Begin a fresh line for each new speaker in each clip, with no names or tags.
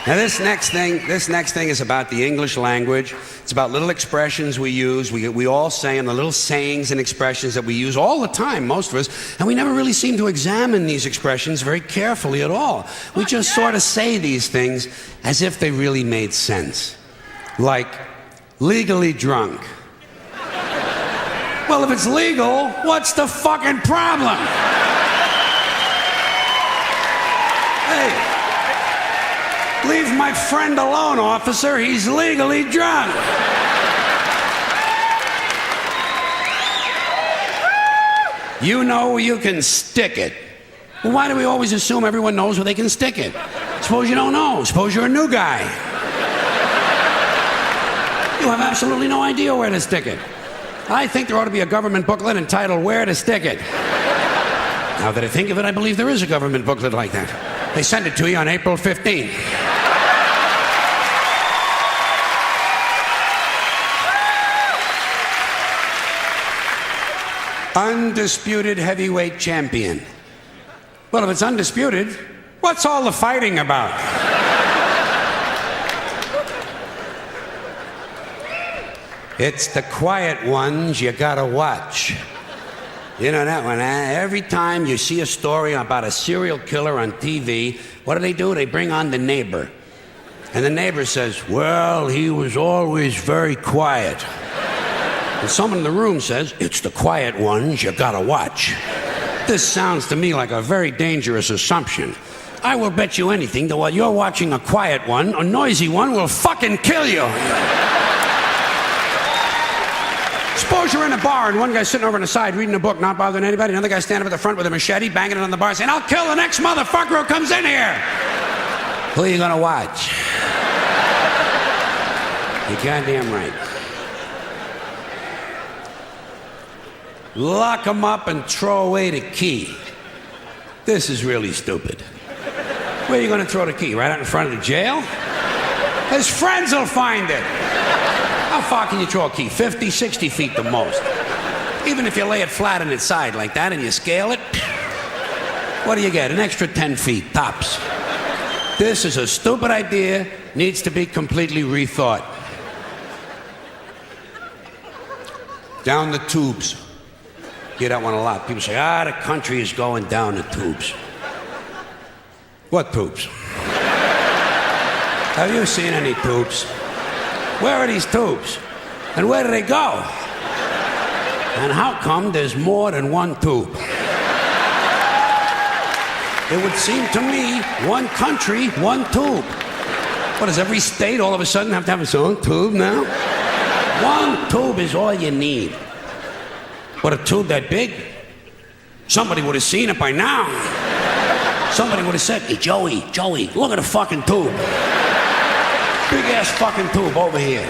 Now this next thing is about the English language. It's about little expressions we use. We all say them, the little sayings and expressions that we use all the time, most of us, and we never really seem to examine these expressions very carefully at all. We just sort of say these things as if they really made sense. Like, legally drunk. Well, if it's legal, what's the fucking problem? Hey. Leave my friend alone, officer. He's legally drunk. You know you can stick it. Well, why do we always assume everyone knows where they can stick it? Suppose you don't know. Suppose you're a new guy. You have absolutely no idea where to stick it. I think there ought to be a government booklet entitled Where to Stick It. Now that I think of it, I believe there is a government booklet like that. They send it to you on April 15th. Undisputed heavyweight champion. Well, if it's undisputed, what's all the fighting about? It's the quiet ones you gotta watch. You know that one, huh? Every time you see a story about a serial killer on TV, what do? They bring on the neighbor. And the neighbor says, well, he was always very quiet. And someone in the room says, it's the quiet ones you gotta watch. This sounds to me like a very dangerous assumption. I will bet you anything that while you're watching a quiet one, a noisy one will fucking kill you. Suppose you're in a bar and one guy's sitting over on the side reading a book, not bothering anybody. Another guy standing up at the front with a machete, banging it on the bar, saying, I'll kill the next motherfucker who comes in here. Who are you gonna watch? You're goddamn right. Lock him up and throw away the key. This is really stupid. Where are you gonna throw the key? Right out in front of the jail? His friends will find it. How far can you throw a key? 50, 60 feet the most. Even if you lay it flat on its side like that and you scale it, what do you get? An extra 10 feet, tops. This is a stupid idea, needs to be completely rethought. Down the tubes. Hear that one a lot. People say, the country is going down the tubes. What tubes? Have you seen any tubes? Where are these tubes? And where do they go? And how come there's more than one tube? It would seem to me, one country, one tube. What, does every state all of a sudden have to have its own tube now? One tube is all you need. What, a tube that big? Somebody would have seen it by now. Somebody would have said, hey, Joey, look at the fucking tube. Big ass fucking tube over here.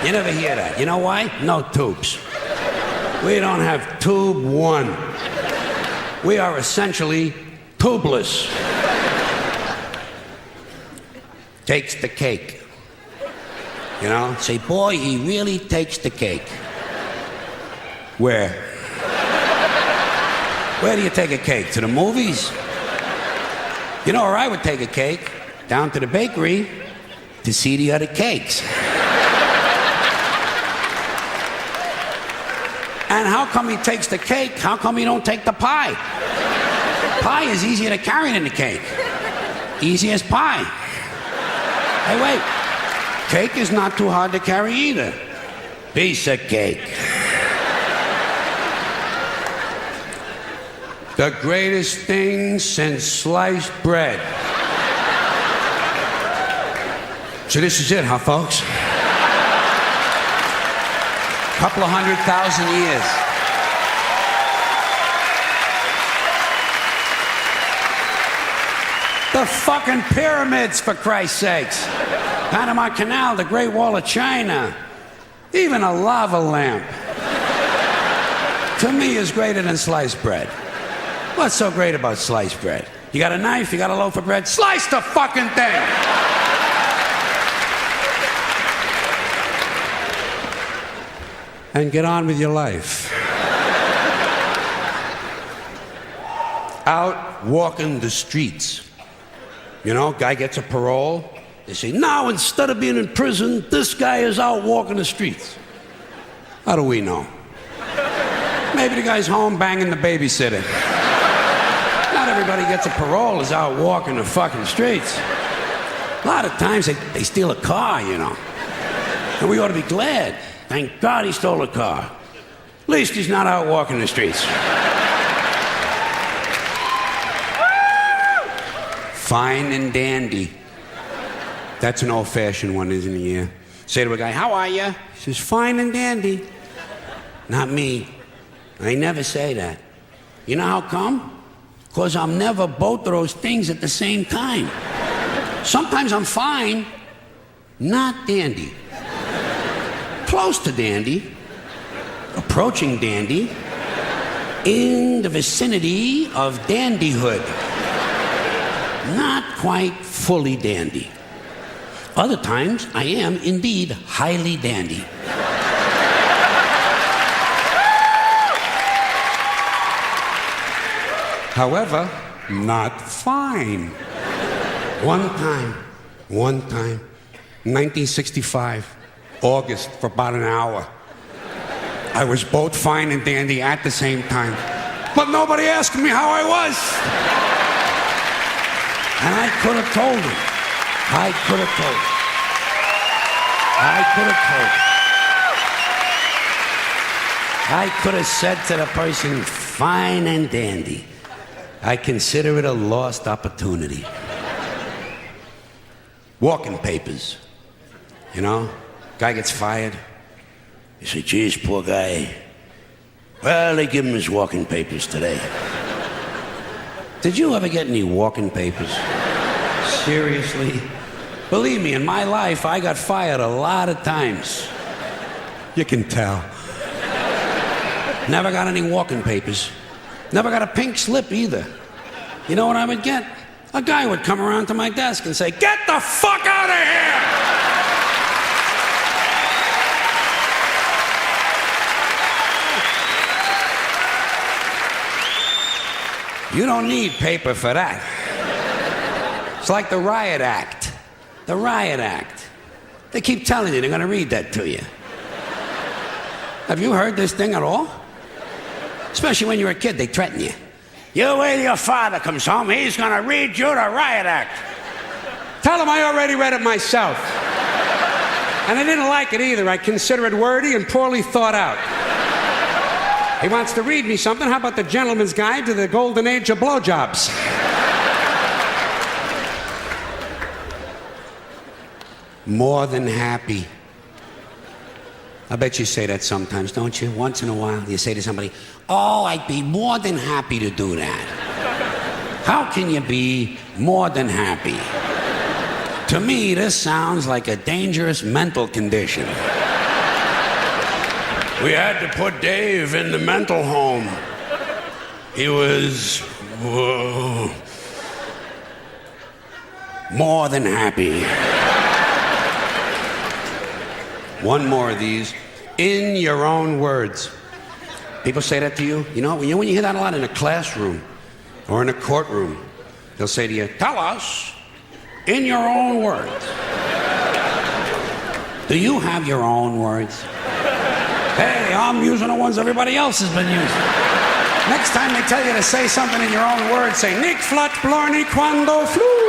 You never hear that. You know why? No tubes. We don't have tube one. We are essentially tubeless. Takes the cake. You know, say, boy, he really takes the cake. Where? Where do you take a cake? To the movies? You know where I would take a cake? Down to the bakery to see the other cakes. And how come he takes the cake? How come he don't take the pie? Pie is easier to carry than the cake. Easy as pie. Hey, wait. Cake is not too hard to carry either. Piece of cake. The greatest thing since sliced bread. So this is it, huh, folks? Couple of 100,000 years. The fucking pyramids, for Christ's sakes. Panama Canal, the Great Wall of China. Even a lava lamp. To me, is greater than sliced bread. What's so great about sliced bread? You got a knife, you got a loaf of bread, slice the fucking thing! And get on with your life. Out walking the streets. You know, guy gets a parole, They say, now instead of being in prison, this guy is out walking the streets. How do we know? Maybe the guy's home banging the babysitter. Not everybody gets a parole is out walking the fucking streets. A lot of times they steal a car, you know. And we ought to be glad. Thank God he stole a car. At least he's not out walking the streets. Fine and dandy. That's an old-fashioned one, isn't it? Yeah. Say to a guy, how are you? He says, fine and dandy. Not me. I never say that. You know how come? Because I'm never both of those things at the same time. Sometimes I'm fine, not dandy. Close to dandy, approaching dandy, in the vicinity of dandyhood. Not quite fully dandy. Other times, I am indeed highly dandy. However, not fine. One time, 1965, August, for about an hour. I was both fine and dandy at the same time. But nobody asked me how I was. And I could have told him. I could have told him. I could have said to the person, fine and dandy. I consider it a lost opportunity. Walking papers. You know, guy gets fired. You say, geez, poor guy. Well, they give him his walking papers today. Did you ever get any walking papers? Seriously? Believe me, in my life, I got fired a lot of times. You can tell. Never got any walking papers. Never got a pink slip either. You know what I would get? A guy would come around to my desk and say, get the fuck out of here! You don't need paper for that. It's like the Riot Act. The Riot Act. They keep telling you they're going to read that to you. Have you heard this thing at all? Especially when you're a kid, they threaten you. You wait till your father comes home, he's going to read you the Riot Act. Tell him I already read it myself. And I didn't like it either. I consider it wordy and poorly thought out. He wants to read me something. How about the Gentleman's Guide to the Golden Age of Blowjobs? More than happy. I bet you say that sometimes, don't you? Once in a while, you say to somebody, oh, I'd be more than happy to do that. How can you be more than happy? To me, this sounds like a dangerous mental condition. We had to put Dave in the mental home. He was more than happy. One more of these. In your own words. People say that to you. You know, when you hear that a lot in a classroom or in a courtroom, they'll say to you, tell us in your own words. Do you have your own words? Hey, I'm using the ones everybody else has been using. Next time they tell you to say something in your own words, say, Nick flat blarney quando flu.